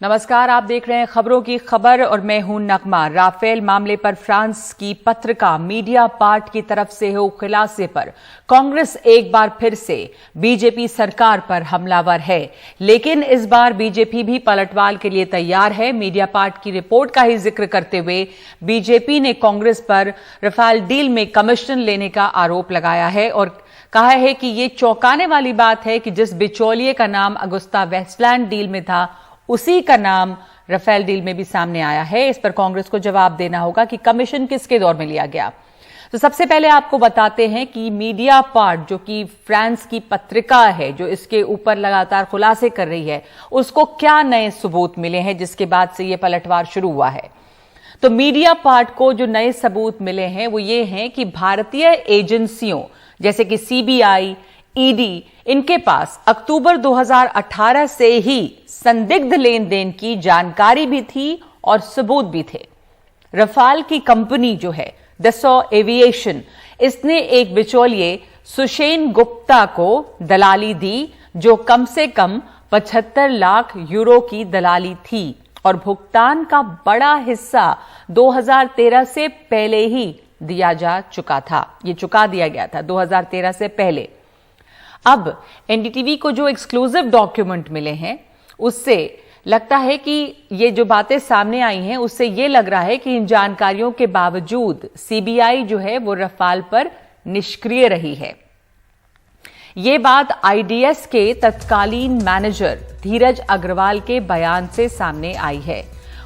नमस्कार, आप देख रहे हैं खबरों की खबर और मैं हूं नगमा। राफेल मामले पर फ्रांस की पत्रिका मीडिया पार्ट की तरफ से हो खुलासे पर कांग्रेस एक बार फिर से बीजेपी सरकार पर हमलावर है, लेकिन इस बार बीजेपी भी पलटवार के लिए तैयार है। मीडिया पार्ट की रिपोर्ट का ही जिक्र करते हुए बीजेपी ने कांग्रेस पर रफाल डील में कमीशन लेने का आरोप लगाया है और कहा है कि ये चौंकाने वाली बात है कि जिस बिचौलिए का नाम अगुस्ता वेस्टलैंड डील में था, उसी का नाम रफेल डील में भी सामने आया है। इस पर कांग्रेस को जवाब देना होगा कि कमीशन किसके दौर में लिया गया। तो सबसे पहले आपको बताते हैं कि मीडिया पार्ट, जो कि फ्रांस की पत्रिका है, जो इसके ऊपर लगातार खुलासे कर रही है, उसको क्या नए सबूत मिले हैं जिसके बाद से यह पलटवार शुरू हुआ है। तो मीडिया पार्ट को जो नए सबूत मिले हैं वो ये हैं कि भारतीय एजेंसियों जैसे कि सीबीआई, ईडी, इनके पास अक्टूबर 2018 से ही संदिग्ध लेन देन की जानकारी भी थी और सबूत भी थे। रफाल की कंपनी जो है दसॉ एविएशन, इसने एक बिचौलिए सुशेन गुप्ता को दलाली दी, जो कम से कम 75 लाख यूरो की दलाली थी और भुगतान का बड़ा हिस्सा 2013 से पहले ही दिया जा चुका था। यह चुका दिया गया था 2013 से पहले। अब एनडीटीवी को जो एक्सक्लूसिव डॉक्यूमेंट मिले हैं उससे लगता है कि ये जो बातें सामने आई हैं उससे ये लग रहा है कि इन जानकारियों के बावजूद सीबीआई जो है वो रफाल पर निष्क्रिय रही है। ये बात आईडीएस के तत्कालीन मैनेजर धीरज अग्रवाल के बयान से सामने आई है।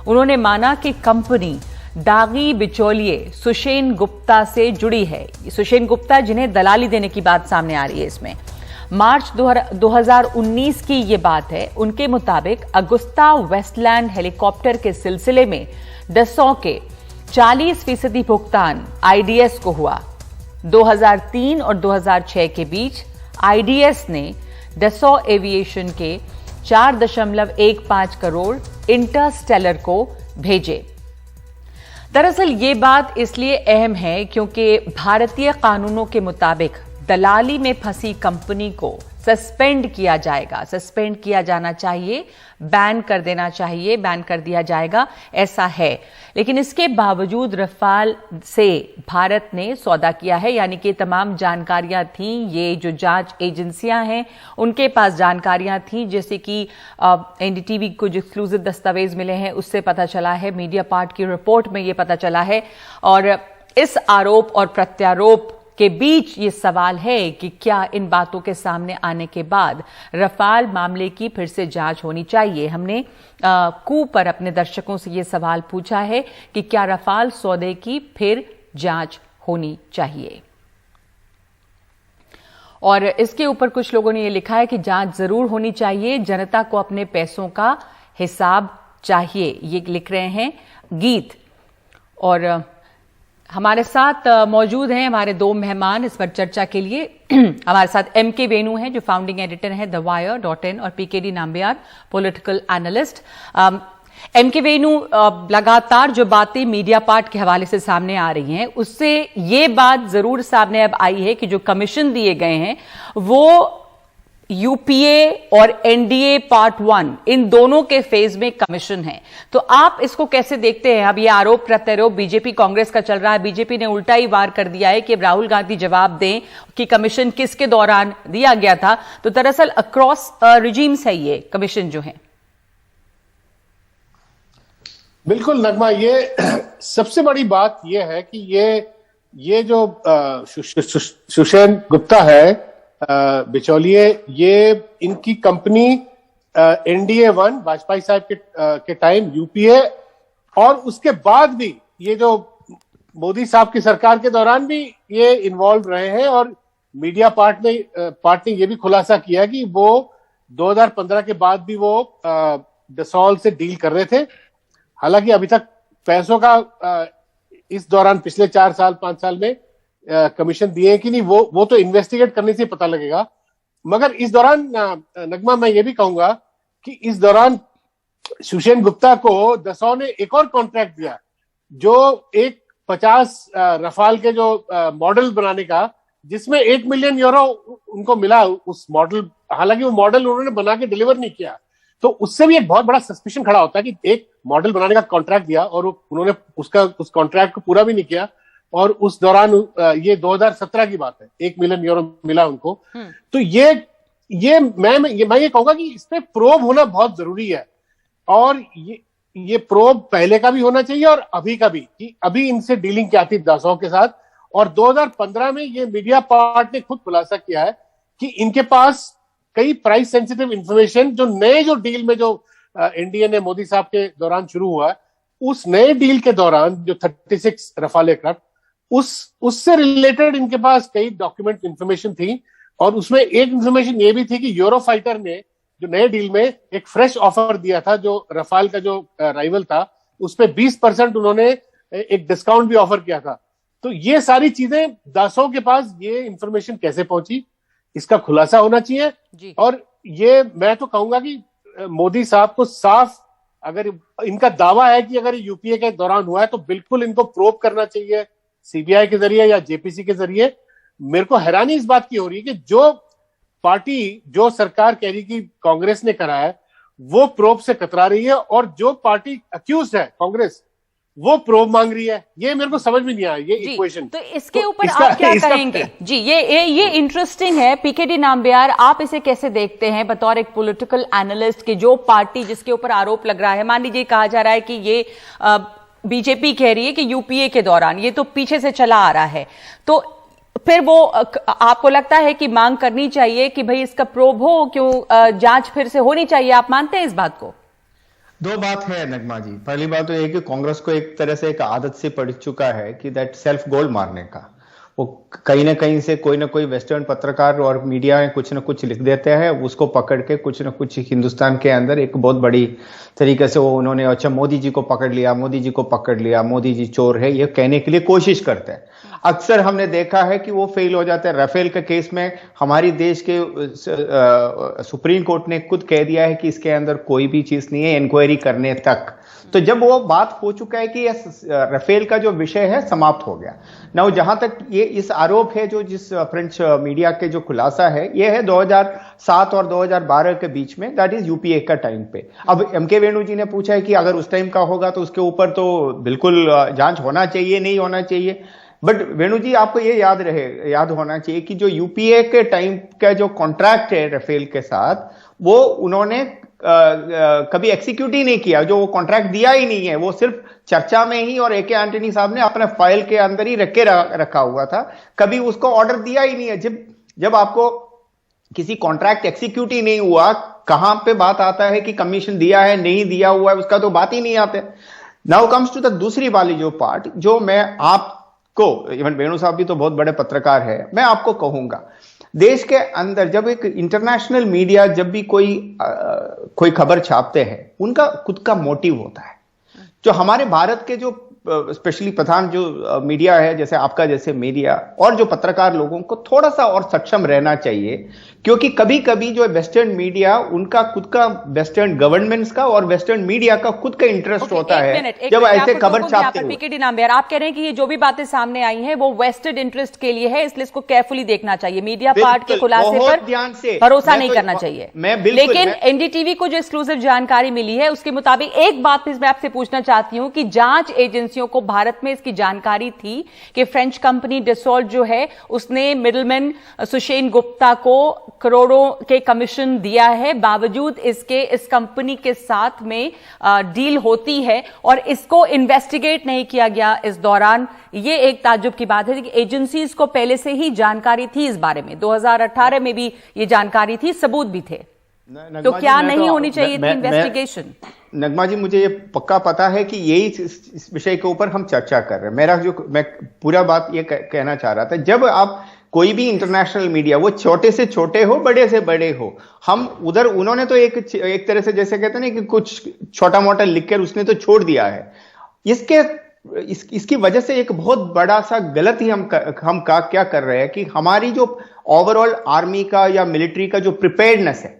उन्होंने माना कि कंपनी दागी बिचौलिए सुशेन गुप्ता से जुड़ी है। सुशेन गुप्ता जिन्हें दलाली देने की बात सामने आ रही है इसमें। मार्च 2019 की ये बात है। उनके मुताबिक अगुस्ता वेस्टलैंड हेलीकॉप्टर के सिलसिले में दसॉ के 40% भुगतान आईडीएस को हुआ। 2003 और 2006 के बीच आईडीएस ने दसॉ एविएशन के 4.15 करोड़ इंटरस्टेलर को भेजे। दरअसल ये बात इसलिए अहम है क्योंकि भारतीय कानूनों के मुताबिक दलाली में फंसी कंपनी को सस्पेंड किया जाएगा, सस्पेंड किया जाना चाहिए, बैन कर देना चाहिए, बैन कर दिया जाएगा, ऐसा है। लेकिन इसके बावजूद रफाल से भारत ने सौदा किया है, यानी कि तमाम जानकारियां थी। ये जो जांच एजेंसियां हैं उनके पास जानकारियां थी, जैसे कि एनडीटीवी को जो एक्सक्लूसिव दस्तावेज मिले हैं उससे पता चला है, मीडिया पार्ट की रिपोर्ट में ये पता चला है। और इस आरोप और प्रत्यारोप के बीच ये सवाल है कि क्या इन बातों के सामने आने के बाद रफाल मामले की फिर से जांच होनी चाहिए। हमने कू पर अपने दर्शकों से ये सवाल पूछा है कि क्या रफाल सौदे की फिर जांच होनी चाहिए, और इसके ऊपर कुछ लोगों ने ये लिखा है कि जांच जरूर होनी चाहिए, जनता को अपने पैसों का हिसाब चाहिए। ये लिख रहे हैं गीत। और हमारे साथ मौजूद हैं हमारे दो मेहमान इस पर चर्चा के लिए। हमारे साथ एमके वेणु हैं जो फाउंडिंग एडिटर हैं द वायर.in और पीकेडी नाम्बियार पॉलिटिकल एनालिस्ट। एमके वेणु, लगातार जो बातें मीडिया पार्ट के हवाले से सामने आ रही हैं उससे ये बात जरूर सामने अब आई है कि जो कमीशन दिए गए हैं वो यूपीए और एनडीए पार्ट 1 इन दोनों के फेज में कमीशन है। तो आप इसको कैसे देखते हैं? अब ये आरोप प्रत्यारोप बीजेपी कांग्रेस का चल रहा है। बीजेपी ने उल्टा ही वार कर दिया है कि राहुल गांधी जवाब दें कि कमीशन किसके दौरान दिया गया था। तो दरअसल अक्रॉस रिजीम्स है ये कमीशन जो है। बिल्कुल नगमा, ये सबसे बड़ी बात ये है कि ये जो सुशेन गुप्ता है बिचौलिए, ये इनकी कंपनी एनडीए 1 वाजपेयी साहब के टाइम, यूपीए, और उसके बाद भी ये जो मोदी साहब की सरकार के दौरान भी ये इन्वॉल्व रहे हैं। और मीडिया पार्ट ने ये भी खुलासा किया कि वो 2015 के बाद भी वो दसॉल से डील कर रहे थे। हालांकि अभी तक पैसों का इस दौरान पिछले 4 साल 5 साल में कमीशन दिए कि नहीं, वो तो इन्वेस्टिगेट करने से पता लगेगा। मगर इस दौरान नगमा, मैं ये भी कहूंगा कि इस दौरान सुशेन गुप्ता को दसॉ ने एक और कॉन्ट्रैक्ट दिया, जो एक 50 रफाल के जो मॉडल बनाने का, जिसमें 8 मिलियन यूरो उनको मिला उस मॉडल। हालांकि वो मॉडल उन्होंने बना के डिलीवर नहीं किया, तो उससे भी एक बहुत बड़ा सस्पिशन खड़ा होता है कि एक मॉडल बनाने का कॉन्ट्रैक्ट दिया और उन्होंने उस कॉन्ट्रैक्ट को पूरा भी नहीं किया, और उस दौरान ये 2017 की बात है, 1 मिलियन यूरो मिला उनको। तो मैं ये कहूंगा कि इस पे प्रोब होना बहुत जरूरी है, और ये प्रोब पहले का भी होना चाहिए और अभी का भी, कि अभी इनसे डीलिंग क्या थी दासों के साथ। और 2015 में ये मीडिया पार्ट ने खुद खुलासा किया है कि इनके पास कई प्राइस सेंसिटिव इंफॉर्मेशन जो डील में जो एनडीए ने मोदी साहब के दौरान शुरू हुआ, उस नए डील के दौरान जो 36 रफाल एयरक्राफ्ट, उससे रिलेटेड इनके पास कई डॉक्यूमेंट इंफॉर्मेशन थी। और उसमें एक इंफॉर्मेशन ये भी थी कि यूरोफाइटर ने जो नए डील में एक फ्रेश ऑफर दिया था, जो रफाल का जो राइवल था उस पर 20% उन्होंने एक डिस्काउंट भी ऑफर किया था। तो ये सारी चीजें दासों के पास ये इंफॉर्मेशन कैसे पहुंची, इसका खुलासा होना चाहिए जी। और ये मैं तो कहूंगा कि मोदी साहब को साफ, अगर इनका दावा है कि अगर यूपीए के दौरान हुआ है तो बिल्कुल इनको प्रोब करना चाहिए सीबीआई के जरिए या जेपीसी के जरिए। मेरे को हैरानी इस बात की हो रही है कि जो सरकार कह रही कि कांग्रेस ने करा है वो प्रोब से कतरा रही है, और जो पार्टी अक्यूज है कांग्रेस वो प्रोब मांग रही है। ये मेरे को समझ में नहीं आया ये इक्वेशन। तो इसके ऊपर आप क्या कहेंगे जी? ये इंटरेस्टिंग है। पीकेडी नाम्बियार, आप इसे कैसे देखते हैं बतौर एक पॉलिटिकल एनालिस्ट कि जो पार्टी जिसके ऊपर आरोप लग रहा है, मान लीजिए कहा जा रहा है कि ये बीजेपी कह रही है कि यूपीए के दौरान, ये तो पीछे से चला आ रहा है, तो फिर वो आपको लगता है कि मांग करनी चाहिए कि भाई इसका प्रोब हो, क्यों जांच फिर से होनी चाहिए? आप मानते हैं इस बात को? दो बात है नगमा जी। पहली बात तो यह कि कांग्रेस को एक तरह से एक आदत से पड़ चुका है कि दैट सेल्फ गोल मारने का। वो कहीं ना कहीं से कोई ना कोई वेस्टर्न पत्रकार और मीडिया में कुछ ना कुछ लिख देते हैं, उसको पकड़ के कुछ ना कुछ हिंदुस्तान के अंदर एक बहुत बड़ी तरीके से वो उन्होंने अच्छा मोदी जी को पकड़ लिया, मोदी जी को पकड़ लिया, मोदी जी चोर है, ये कहने के लिए कोशिश करते हैं। अक्सर हमने देखा है कि वो फेल हो जाते हैं। राफेल के केस में हमारी देश के सुप्रीम कोर्ट ने खुद कह दिया है कि इसके अंदर कोई भी चीज नहीं है इंक्वायरी करने तक। तो जब वो बात हो चुका है कि राफेल का जो विषय है समाप्त हो गया ना, जहां तक ये इस आरोप है जो जिस फ्रेंच मीडिया के जो खुलासा है, ये है 2007 और 2012 के बीच में, दैट इज यूपीए का टाइम पे। अब एमके वेणु जी ने पूछा है कि अगर उस टाइम का होगा तो उसके ऊपर तो बिल्कुल जांच होना चाहिए, नहीं होना चाहिए। बट वेणु जी, आपको ये याद होना चाहिए कि जो यूपीए के टाइम का जो कॉन्ट्रैक्ट है राफेल के साथ, वो उन्होंने कभी एक्सिक्यूट ही नहीं किया। जो वो कॉन्ट्रैक्ट दिया ही नहीं है, वो सिर्फ चर्चा में ही और एके एंटनी साहब ने अपने फाइल के अंदर ही रखा हुआ था, कभी उसको ऑर्डर दिया ही नहीं है। जब आपको किसी कॉन्ट्रैक्ट एक्सिक्यूट ही नहीं हुआ, कहां पे बात आता है कि कमीशन दिया है नहीं दिया हुआ है, उसका तो बात ही नहीं आते। नाउ कम्स टू द दूसरी वाली जो पार्ट, जो मैं आपको, इवन वेणु साहब भी तो बहुत बड़े पत्रकार है, मैं आपको कहूंगा, देश के अंदर जब एक इंटरनेशनल मीडिया जब भी कोई खबर छापते हैं, उनका खुद का मोटिव होता है। जो हमारे भारत के जो स्पेशली प्रधान जो मीडिया है, जैसे आपका जैसे मीडिया और जो पत्रकार लोगों को थोड़ा सा और सक्षम रहना चाहिए, क्योंकि कभी कभी जो वेस्टर्न मीडिया, उनका खुद का वेस्टर्न गवर्नमेंट्स का और वेस्टर्न मीडिया का खुद का इंटरेस्ट होता है जब ऐसे खबर छापते हैं। पीकेडी नाम्बियार, आप कह रहे हैं कि ये जो भी बातें सामने आई हैं वो वेस्टेड इंटरेस्ट के लिए है, इसलिए इसको केयरफुली देखना चाहिए, मीडिया पार्ट के खुलासे पर ध्यान से भरोसा नहीं करना चाहिए। लेकिन एनडीटीवी को जो एक्सक्लूसिव जानकारी मिली है उसके मुताबिक एक बात मैं आपसे पूछना चाहती हूं कि जांच एजेंसियों को भारत में इसकी जानकारी थी कि फ्रेंच कंपनी डसॉल्ट जो है उसने मिडलमैन सुशेन गुप्ता को करोड़ों के कमीशन दिया है, बावजूद इसके इस कंपनी के साथ में डील होती है और इसको इन्वेस्टिगेट नहीं किया गया इस दौरान। ये एक ताज्जुब की बात है कि एजेंसीज को पहले से ही जानकारी थी इस बारे में, 2018 में भी ये जानकारी थी, सबूत भी थे, तो क्या नहीं होनी चाहिए थी इन्वेस्टिगेशन? नगमा जी, मुझे ये पक्का पता है कि यही इस विषय के ऊपर हम चर्चा कर रहे हैं। मैं पूरा बात ये कहना चाह रहा था, जब आप कोई भी इंटरनेशनल मीडिया, वो छोटे से छोटे हो बड़े से बड़े हो, हम उधर उन्होंने तो एक तरह से जैसे कहते हैं ना कि कुछ छोटा मोटा लिखकर उसने तो छोड़ दिया है। इसकी वजह से एक बहुत बड़ा सा गलत ही हम क्या कर रहे हैं कि हमारी जो ओवरऑल आर्मी का या मिलिट्री का जो प्रिपेयर्डनेस है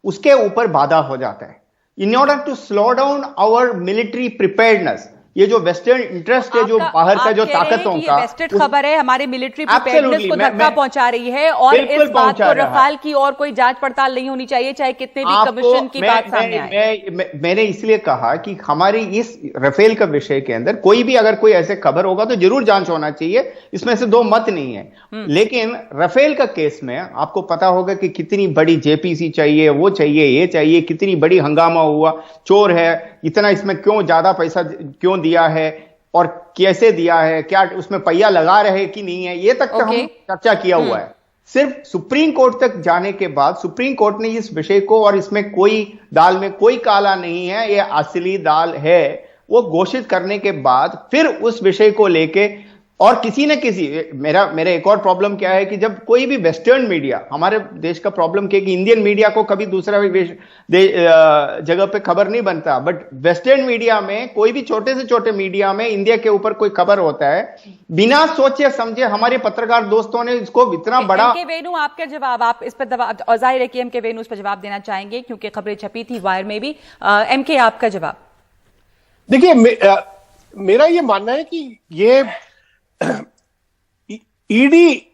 उसके ऊपर बाधा हो जाता है। In order to slow down our military preparedness, ये जो वेस्टर्न इंटरेस्ट है, जो बाहर का जो ताकतों का, वेस्टेड खबर है, हमारे मिलिट्री प्रिपेयर्डनेस को धक्का पहुंचा रही है, और इस बात को रफाल की और कोई जांच पड़ताल नहीं होनी चाहिए, चाहे कितने भी कमीशन की बात सामने आए। मैंने इसलिए कहा कि हमारी इस राफेल का विषय के अंदर कोई भी अगर कोई ऐसे खबर होगा तो जरूर जांच होना चाहिए, इसमें से दो मत नहीं है। लेकिन राफेल का केस में आपको पता होगा कि कितनी बड़ी जेपीसी चाहिए, वो चाहिए, ये चाहिए, कितनी बड़ी हंगामा हुआ, चोर है, इतना इसमें क्यों ज्यादा पैसा क्यों दिया है और कैसे दिया है, क्या उसमें पहिया लगा रहे कि नहीं है, ये तक का हम चर्चा किया हुआ है। सिर्फ सुप्रीम कोर्ट तक जाने के बाद सुप्रीम कोर्ट ने इस विषय को, और इसमें कोई दाल में कोई काला नहीं है, ये असली दाल है, वो घोषित करने के बाद फिर उस विषय को लेके, और किसी न किसी, मेरा एक और प्रॉब्लम क्या है कि जब कोई भी वेस्टर्न मीडिया, हमारे देश का प्रॉब्लम क्या है कि इंडियन मीडिया को कभी दूसरा जगह पे खबर नहीं बनता, बट वेस्टर्न मीडिया में, कोई भी छोटे से छोटे मीडिया में इंडिया के ऊपर कोई खबर होता है, बिना सोचे समझे हमारे पत्रकार दोस्तों ने इसको इतना बड़ा। एम के वेणु, आपका जवाब, आप इस पर जाहिर है कि एम के वेणु इस पर जवाब देना चाहेंगे क्योंकि खबरें छपी थी वायर में भी। एम के, आपका जवाब। देखिए, मेरा ये मानना है कि ये ईडी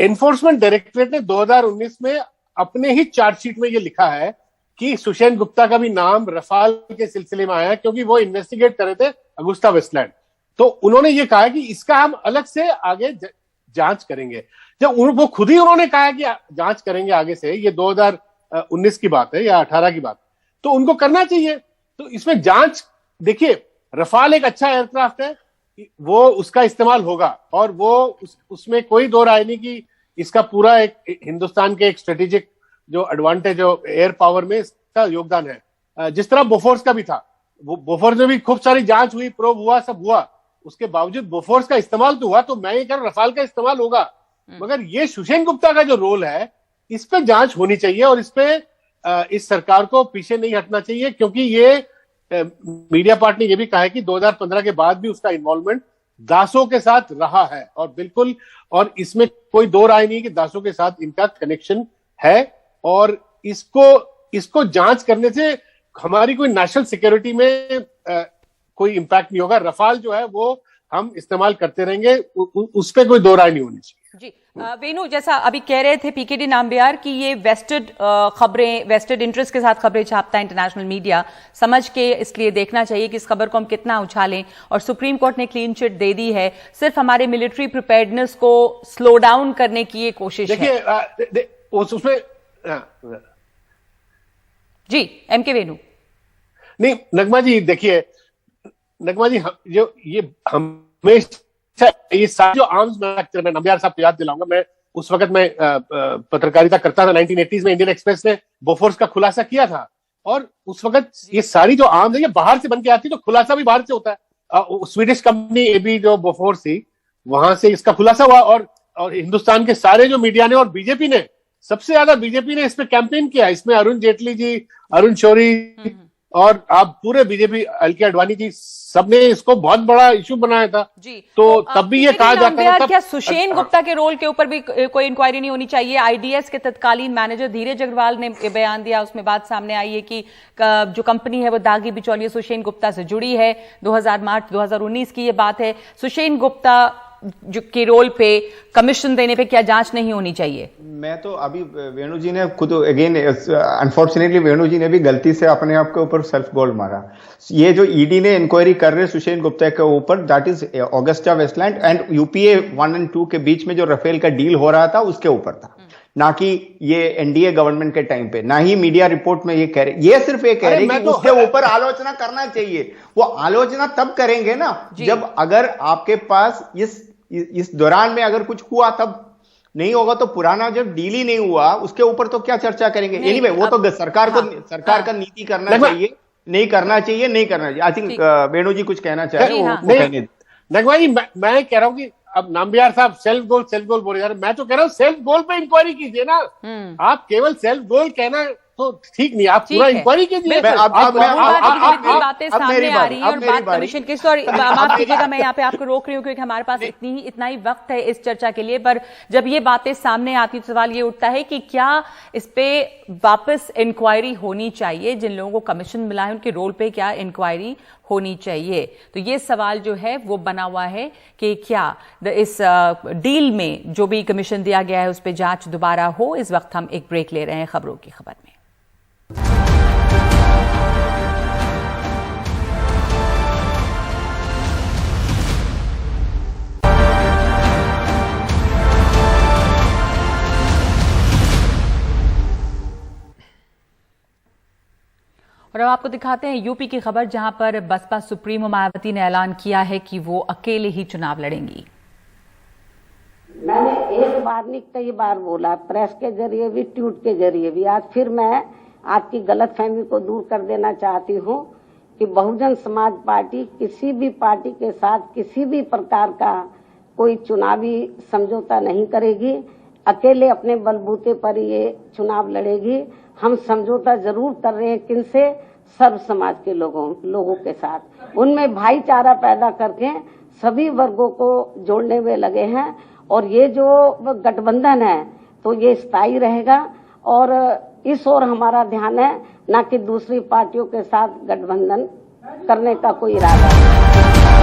एनफोर्समेंट डायरेक्टरेट ने 2019 में अपने ही चार्जशीट में ये लिखा है कि सुषेण गुप्ता का भी नाम रफाल के सिलसिले में आया, क्योंकि वो इन्वेस्टिगेट कर रहे थे अगुस्ता वेस्टलैंड। तो उन्होंने ये कहा कि इसका हम अलग से आगे जांच करेंगे। जब वो खुद ही उन्होंने कहा कि जांच करेंगे आगे से, ये 2019 की बात है या 18 की बात, तो उनको करना चाहिए। तो इसमें जांच, देखिए, रफाल एक अच्छा एयरक्राफ्ट है, वो उसका इस्तेमाल होगा, और वो उसमें कोई दो राय नहीं कि इसका पूरा एक हिंदुस्तान के एक स्ट्रेटेजिक जो एडवांटेज एयर पावर में इसका योगदान है। जिस तरह बोफोर्स का भी था, वो बोफोर्स में भी खूब सारी जांच हुई, प्रोब हुआ, सब हुआ, उसके बावजूद बोफोर्स का इस्तेमाल तो हुआ। तो मैं ये कह रहा हूं रफाल का इस्तेमाल होगा, मगर ये सुषेण गुप्ता का जो रोल है, इस पे जांच होनी चाहिए, और इस पे इस सरकार को पीछे नहीं हटना चाहिए, क्योंकि ये मीडिया पार्ट ने यह भी कहा है कि 2015 के बाद भी उसका इन्वॉल्वमेंट दासों के साथ रहा है, और बिल्कुल, और इसमें कोई दो राय नहीं कि दासों के साथ इनका कनेक्शन है, और इसको जांच करने से हमारी कोई नेशनल सिक्योरिटी में कोई इंपैक्ट नहीं होगा। रफाल जो है वो हम इस्तेमाल करते रहेंगे, उस पर कोई दो राय नहीं होनी चाहिए। जी वेणु, जैसा अभी कह रहे थे पीकेडी नाम्बियार कि ये वेस्टेड खबरें, वेस्टेड इंटरेस्ट के साथ खबरें छापता है इंटरनेशनल मीडिया, समझ के इसलिए देखना चाहिए कि इस खबर को हम कितना उछालें, और सुप्रीम कोर्ट ने क्लीन चिट दे दी है, सिर्फ हमारे मिलिट्री प्रिपेयर्डनेस को स्लो डाउन करने की ये कोशिश है। देखिए, उसमें जी एम के वेणु। नहीं नगमा जी, देखिए नगमा जी, जो ये हमेशा ये सारे जो आर्म्स मैन्युफैक्चर, मैं नम्बियार साहब को याद दिलाऊंगा, मैं उस वक्त मैं पत्रकारिता करता था 1980s में, इंडियन एक्सप्रेस ने बोफोर्स का खुलासा किया था, और उस वक्त ये सारी जो आर्म्स है ये बाहर से बन के आती, तो खुलासा भी बाहर से होता है। स्वीडिश कंपनी एबी जो बोफोर्स थी, वहां से इसका खुलासा हुआ, और हिंदुस्तान के सारे जो मीडिया ने, और बीजेपी ने, सबसे ज्यादा बीजेपी ने इस पे कैंपेन किया। इसमें अरुण जेटली जी, अरुण शौरी, और आप पूरे बीजेपी, एलके आडवाणी जी, सबने इसको बहुत बड़ा इशू बनाया था जी। तो तब भी ये कहा जाता है, क्या सुषेण गुप्ता के रोल के ऊपर भी कोई इंक्वायरी नहीं होनी चाहिए? आईडीएस के तत्कालीन मैनेजर धीरज अग्रवाल ने बयान दिया, उसमें बात सामने आई है कि जो कंपनी है वो दागी बिचौलिए सुषेण गुप्ता से जुड़ी है। मार्च 2019 की ये बात है। सुषेण गुप्ता के रोल पे, कमीशन देने पे क्या जांच नहीं होनी चाहिए? मैं तो अभी वेणु जी ने खुद, अगेन अनफॉर्चुनेटली वेणु जी ने भी गलती से अपने आप के ऊपर सेल्फ गोल मारा। ये जो ईडी ने इंक्वायरी कर रहे सुषेण गुप्ता के ऊपर, that is Agusta Westland and UPA 1 और 2 के बीच में जो राफेल का डील हो रहा था उसके ऊपर था, ना कि ये एनडीए गवर्नमेंट के टाइम पे। ना ही मीडिया रिपोर्ट में ये कह रहे, ये सिर्फ ये कह रहे कि उसके ऊपर आलोचना करना चाहिए। वो आलोचना तब करेंगे ना जब, अगर आपके पास इस दौरान में अगर कुछ हुआ, तब नहीं होगा तो पुराना जब डील ही नहीं हुआ उसके ऊपर तो क्या चर्चा करेंगे? एनीवे, वो तो सरकार का नीति करना चाहिए, नहीं करना चाहिए, नहीं करना चाहिए। आई थिंक वेणु जी कुछ कहना चाह रहे हैं। नगमा जी, मैं कह रहा हूं कि अब नाम्बियार साहब सेल्फ गोल बोले जा रहे, मैं तो कह रहा हूं सेल्फ गोल पे इंक्वायरी कीजिए ना। आप केवल सेल्फ गोल कहना तो ठीक नहीं, आप पूरा इंक्वायरी कीजिए। बातें सामने आ रही है, और बात कमीशन की, सॉरी माफ कीजिएगा मैं यहाँ पे आपको रोक रही हूँ क्योंकि हमारे पास इतना ही वक्त है इस चर्चा के लिए, पर जब ये बातें सामने आती तो सवाल ये उठता है कि क्या इस पे वापस इंक्वायरी होनी चाहिए? जिन लोगों को कमीशन मिला है उनके रोल पे क्या इंक्वायरी होनी चाहिए। तो ये सवाल जो है वो बना हुआ है कि क्या इस डील में जो भी कमीशन दिया गया है उस पर जांच दोबारा हो। इस वक्त हम एक ब्रेक ले रहे हैं खबरों की खबर में। और अब आपको दिखाते हैं यूपी की खबर, जहां पर बसपा सुप्रीमो मायावती ने ऐलान किया है कि वो अकेले ही चुनाव लड़ेंगी। मैंने एक बार नहीं कई बार बोला, प्रेस के जरिए भी, ट्वीट के जरिए भी। आज फिर मैं आपकी गलतफहमी को दूर कर देना चाहती हूं कि बहुजन समाज पार्टी किसी भी पार्टी के साथ किसी भी प्रकार का कोई चुनावी समझौता नहीं करेगी। अकेले अपने बलबूते पर ये चुनाव लड़ेगी। हम समझौता जरूर कर रहे हैं, किनसे? सर्व समाज के लोगों के साथ। उनमें भाईचारा पैदा करके सभी वर्गों को जोड़ने में लगे हैं। और ये जो गठबंधन है तो ये स्थायी रहेगा और इस ओर हमारा ध्यान है, ना कि दूसरी पार्टियों के साथ गठबंधन करने का कोई इरादा है।